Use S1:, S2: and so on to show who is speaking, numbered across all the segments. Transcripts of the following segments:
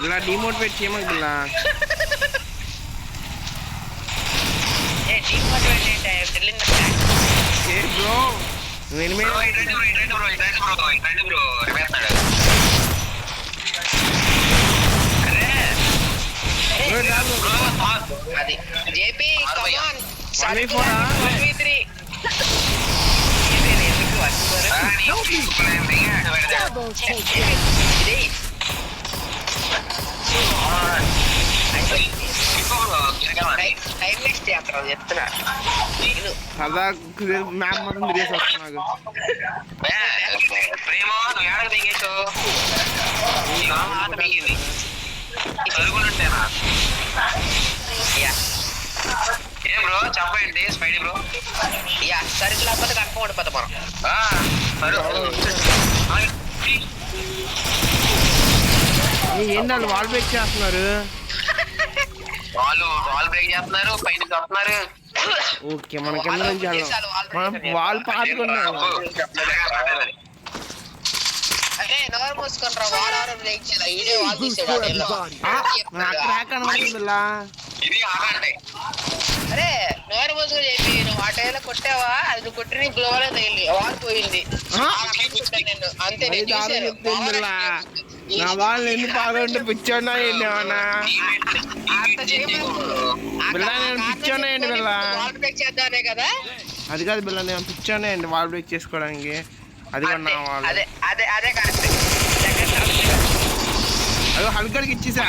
S1: ఇలా డిమోటివేట్ చేయమని బిల్లా బ్రో
S2: అది జేపీ
S1: సదా మ్యాప్ మొత్తం తిరిగేసి వస్తా నాకు
S2: ఏ బ్రో చెప్పండి స్పైడీ బ్రో యా సరికి లేకపోతే కన్ఫర్మ్ ఓడిపోతాం మనం
S1: ఏంటి వాళ్ళు వాల్ బ్రేక్ చేస్తున్నారు
S2: వాల్ బ్రేక్ చేస్తున్నారు పైన వస్తున్నారు
S1: ఓకే మన కింద నుంచి వాల్ పాతుకున్నాం
S2: అరే నోరు మూసుకుంటారా వాల్ ఆరో బ్రేక్ చేయాలి ఈడే వాల్ తీసాడు ఇది ఆగండి అరే నోరు మూసుకొని చెప్పి నువ్వు ఆ టైంలో కొట్టావా అది నువ్వు కొట్టి గ్లోవల్ తగిలి వాల్ పోయింది అంతే
S1: నా వాళ్ళు ఎందుకు పాల్గొంటే పిచ్చోన్నా ఏంటి ఏమన్నా బిల్లా నేను పిచ్చోన్నా ఏంటి బిల్లా
S2: కదా
S1: అది కాదు బిల్లా నేను పిచ్చోన్నా ఏంటి వాల్ బ్రేక్ చేసుకోవడానికి అది కొన్నా వాళ్ళు
S2: అదే కరెక్ట్
S1: అదో హల్కడికి ఇచ్చేసా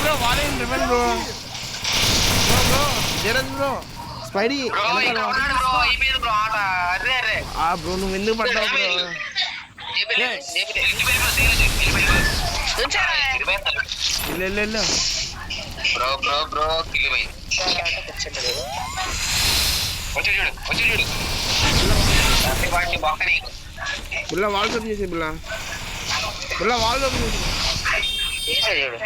S1: బ్రో వాలేండి రివెన్ బ్రో బ్రో జరద్ బ్రో స్పైడీ బ్రో నువ్వు ఎందుకు పడ్డావు
S2: బ్రో
S1: బిల్లా వాల్ ఓపెన్ చేసే బిల్లా వాల్ ఓపెన్ చేసి
S2: చూడు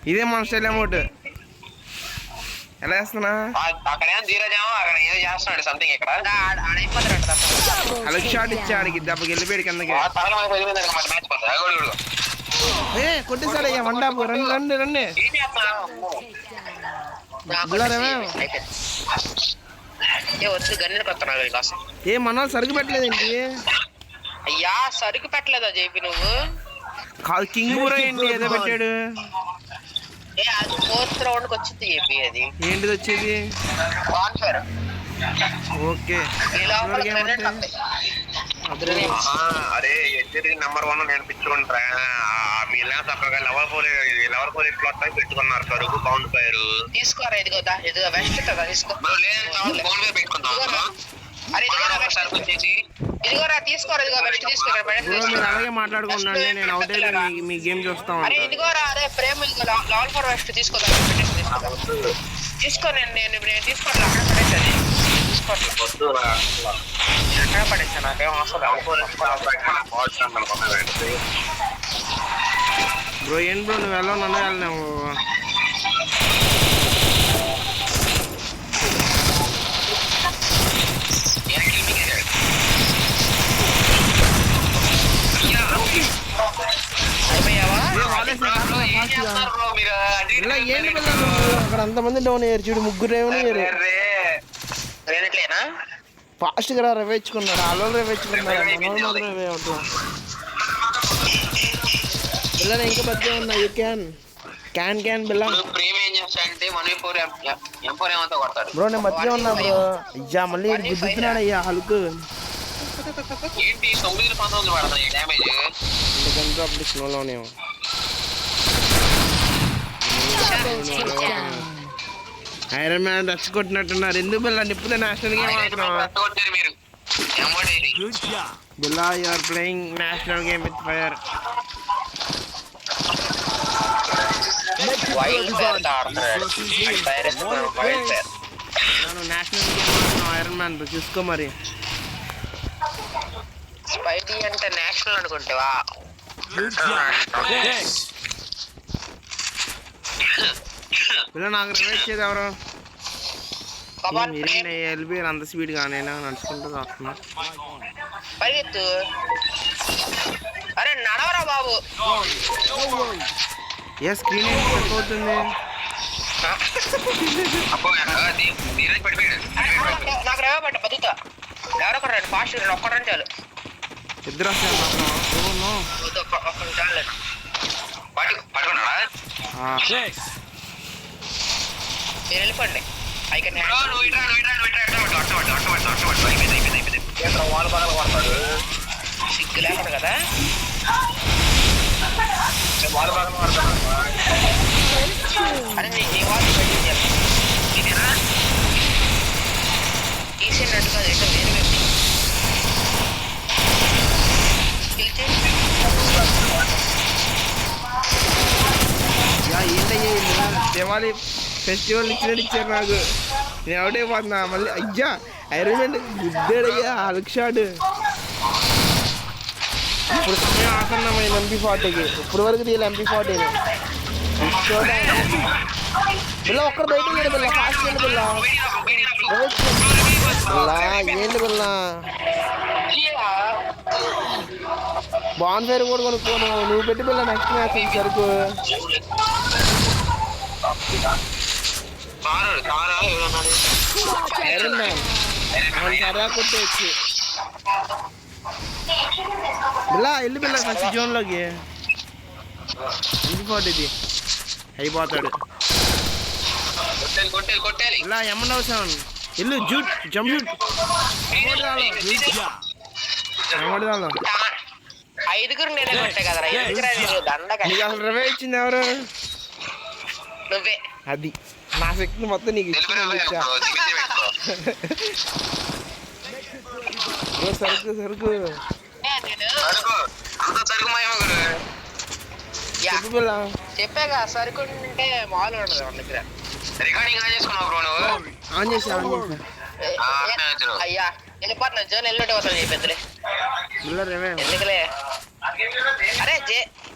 S1: ఇదే మన స్టైల్ అమౌంట్ ఎలా వేస్తున్నా
S2: అక్కడ చేస్తున్నాడు సంథింగ్ ఇక్కడ
S1: అలా షాట్ ఇచ్చాడికి దెబ్బకి వెళ్ళిపోయాడు కిందకి కొట్టేసాడు అయ్యా వండాపు రండి రండి ఏ మన సరుకు పెట్టలేదేంటి
S2: అయ్యా సరుకు పెట్టలేదా జేపీ నువ్వు
S1: కాదు కింగ్ కూడా ఏంటి ఏదో పెట్టాడు
S2: అది ఫోర్త్ రౌండ్ కి వచ్చింది జేపీ అది
S1: ఏంటిది వచ్చేది ఓకే
S2: అరే నెంబర్ 1 నేను పిచ్చుకుంటా మీలా తప్పగా లెవెల్ 4 ప్లాట్ పై పెట్టుకున్నారు సరుకు బౌండ్ ఫైర్ తీసుకోరా ఇదిగో వెస్ట్ కదా తీసుకో ఇదిగోరా తీసుకోరా ఇదిగో వెస్ట్ తీసుకో
S1: మీరు అలాగే మాట్లాడుకుంటాండి నేను అవుట్ అయితే మీ గేమ్ చూస్తాం
S2: అరే ఇదిగోరా అరే ప్రేమ్ ఇదిగో లెవెల్ 4 వెస్ట్ తీసుకోదా తీసుకో నేను తీసుకోవాలి అక్కడ పడేసాను అక్కడ పడేసా నాకేం
S1: బ్రో ఏం బ్రో నువ్వు వెళ్ళవు నన్ను వెళ్ళినావు ఏంటి పిల్లలు అక్కడ అంతమంది డౌన్ అయ్యారు చూడు ముగ్గురు ఏమన్నా ఫాస్ట్ గా రవేచుకున్నాడు ఆలో రవేచుకున్నాడు పిల్లలు ఇంకా మధ్య ఉన్నా యూ క్యాన్ బిల్లా బ్రో నేను మధ్య ఉన్నా బ్రో అయ్యా మళ్ళీ గుద్దుతున్నాడు అయ్యా హల్క్ ఎందుకంటే స్లోలోనే ఐరన్ మ్యాన్ రచ్చ కొట్టినట్టున్నారు ఎందుకు బిల్లా నిప్పులే నేషనల్ గేమ్ ఆడుతున్నావు Billa, you are playing national game with fire.
S2: Wild fire ఆడుతున్నాడు. ఫైర్ ఇస్తున్నాడు, వైల్డ్ ఫైర్.
S1: నేను నేషనల్ గేమ్ ఆడుతున్నా ఐరన్ మ్యాన్ చూసుకో మరి.
S2: స్పైడీ అంటే నేషనల్ అనుకుంటావా?
S1: పిల్ల నాకు రివైజ్ చేయదు ఎవరు వెళ్ళిపోయారు అంత స్పీడ్గా నేను నడుచుకుంటూ వస్తున్నా.
S2: పరిగెత్తు. అరే నడవరా బాబు.
S1: ఏ స్క్రీన్ అవుతుంది.
S2: నాకు రేవ పట్ట బతుకుతా. ఎవరొకరు రండి, ఫాస్ట్ రండి, ఒక్కడు చాలు.
S1: ఇద్దరు వస్తాను
S2: ఒక్కడు చాలు. పట్టుకున్నాడా? మీరు వెళ్ళిపోండి. ఐ కెన్ సిగ్గు లేకుండా కదా. అరే నీ వాళ్ళు ఇదేనా తీసేటట్టు కాదు, ఎక్కడ వేరే వ్యక్తి
S1: ఏంటయ్యా దివాళీ ఫెస్టివల్ ఇచ్చారు నాకు. నేను ఒకటే పోతున్నా మళ్ళీ. అయ్యా ఐరన్ మ్యాన్ గుద్దాడయ్యా అలక్షాడు. ఇప్పుడు సమయం ఆసన్నమైన MP40కి. ఇప్పుడు వరకు తీయాలి MP40ని. పిల్ల ఒక్కరు బయట వెళ్ళి పిల్ల, ఫాస్ట్ వెళ్ళి పిల్ల. ఏంటి పిల్ల బాన్ ఫైర్ కూడా కొనుక్కోను. నువ్వు పెట్టి పిల్ల నెక్స్ట్ మ్యాచ్ సరుకు. ఐరన్ మ్యాన్ సరదా కొట్టేయచ్చు. పిల్ల వెళ్ళి పిల్ల ఫస్ట్ జోన్లోకి. MP40ది అయిపోతాడు. ఇలా ఎమ్మన్ అవసరం ఇల్లు జూట్ జంప్ జూట్
S2: ఐదుగురు నేనే కొట్టే కదరా.
S1: నీకు అసలు రవే ఇచ్చింది ఎవరు?
S2: నువ్వే.
S1: అది నా శక్తి మొత్తం నీకు ఇచ్చా. సరుకు సరుకు
S2: చెప్పాగా సరుకు ఉంటే మామూలు ఉండదు మన దగ్గర.
S1: ఆన్ చేసా
S2: అయ్యా వెళ్ళిపోతున్నా. జోన్ వెళ్ళినట్టు వస్తాను చెప్పేద్దలే ఎందుకులే. అరే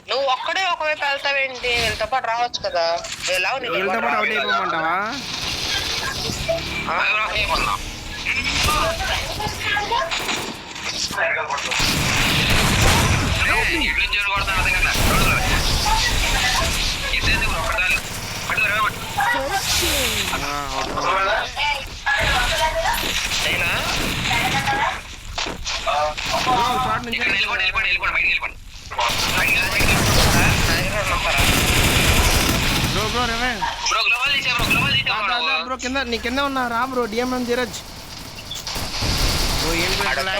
S2: నువ్వు ఒక్కడే ఒకవైపు వెళ్తావేంటి? వీళ్ళతో పాటు రావచ్చు కదా.
S1: అవుట్ అయిపోమంటావా? బ్రో కింద నీ కింద ఉన్నా రా బ్రో. డిఎంఎం ధీరజ్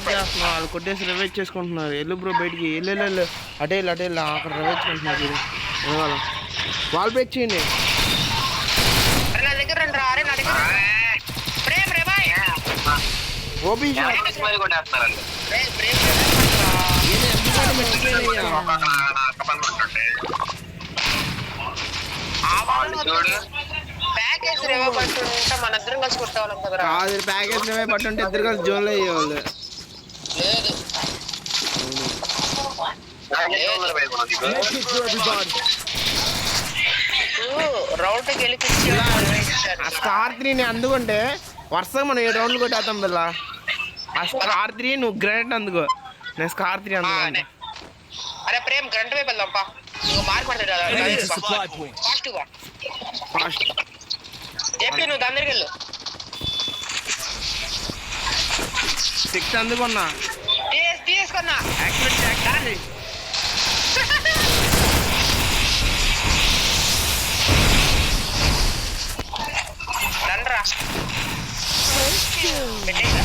S1: చేస్తున్నావు. వాళ్ళు కొట్టేసి రివైజ్ చేసుకుంటున్నారు. వెళ్ళు బ్రో బయటికి. వెళ్ళు అటే వెళ్ళు అక్కడ రివైజ్ చేసుకుంటున్నారు. వాళ్ళు బ్రేక్ చేయండి. ఓబీ
S2: ప్యాకేజ్ రేవో పట్టుంటే మన ఇద్దరం కలిసి కొట్టేవాళ్ళం కదా.
S1: కాదు ప్యాకేజ్ రేవో పట్టుంటే ఇద్దరు కలిసి జోన్లో అయ్యేవాళ్ళు.
S2: రౌండ్ గెలిపించి
S1: స్టార్ 3 అందుకుంటే వరుసగా మనం 7 రౌండ్లు కొట్టేద్దాం పిల్ల. ఆ స్టార్ 3 నువ్వు గ్రాండ్ అందుకో, నేను స్టార్ 3 అందుకుంటా.
S2: అరే ప్రేమ్ గ్రంట్ వైపు వెళ్దాంపా. నువ్వు మార్క్ పడతాడు ఫాస్ట్ చెప్పి నువ్వు దాని దగ్గరికి వెళ్ళు.
S1: 6 అందుకున్నా
S2: తీసుకున్నా. రండ్రా పెట్టేదా.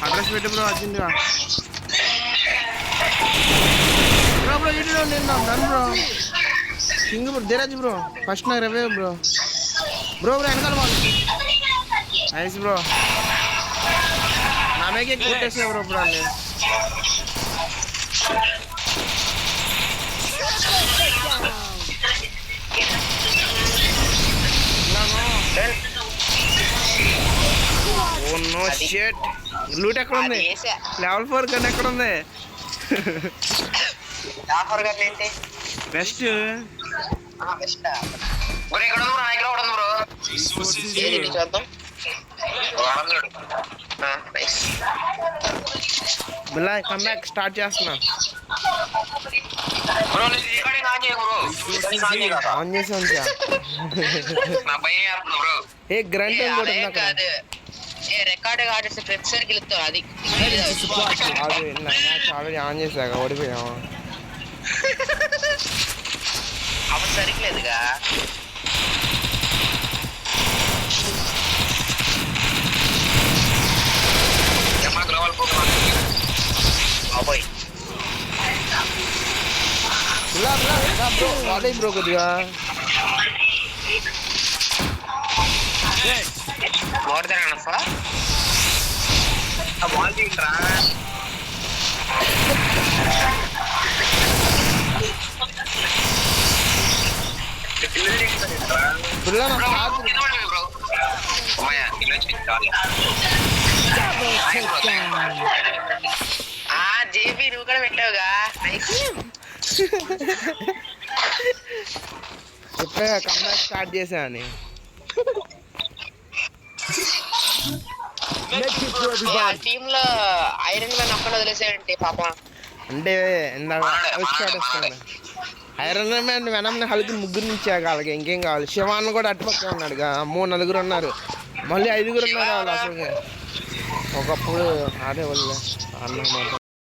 S1: అడ్రస్ పెట్టి బ్రో వచ్చిందిగా. నేను done bro king bro Dheeraj bro first నాకు రివైవ్ బ్రో బ్రో వెనకాల వాళ్ళు నైస్ బ్రో నా మీకే కొట్టేసా బ్రో ఇప్పుడు అన్నీ ఓ నో షిట్ లూట్ ఎక్కడ ఉంది లెవెల్ 4 గన్ ఎక్కడ ఉంది బెస్ట్ బిల్లా కమ్ బ్యాక్ స్టార్ట్ చేస్తున్నా ఆన్ చేసి ఉంచా ఏ గ్రంట్ కూడా ఉంది అక్కడ
S2: రికార్డ్ ఆడేసి ప్రతిసారి గెలుస్తావు అది
S1: మ్యాచ్ ఆల్రెడీ ఆన్ చేసాక ఓడిపోయాము
S2: అప్పుడు సరిగ్లేదుగా బాబోయ్
S1: బ్రో వాడే బ్రో కొద్దిగా
S2: ఓడతాను సార్ బాల్ తీయరా జేబీ నువ్వు కూడా పెట్టావుగా
S1: ఇప్పుడే కమ్బ్యాక్ స్టార్ట్ చేశాను
S2: టీమ్ లో ఐరన్ మ్యాన్ ఒక్కడ వదిలేసాడంటే పాప
S1: అంటే ఇందాక ఐరన్ మ్యాన్ వెనమ్ హల్కి ముగ్గురు నుంచి వాళ్ళకి ఇంకేం కావాలి శివాన్ కూడా అటుపక్క ఉన్నాడుగా 3-4 ఉన్నారు మళ్ళీ 5 ఉన్నారు వాళ్ళు అసలు ఒకప్పుడు ఆడే వాళ్ళు అన్నమాట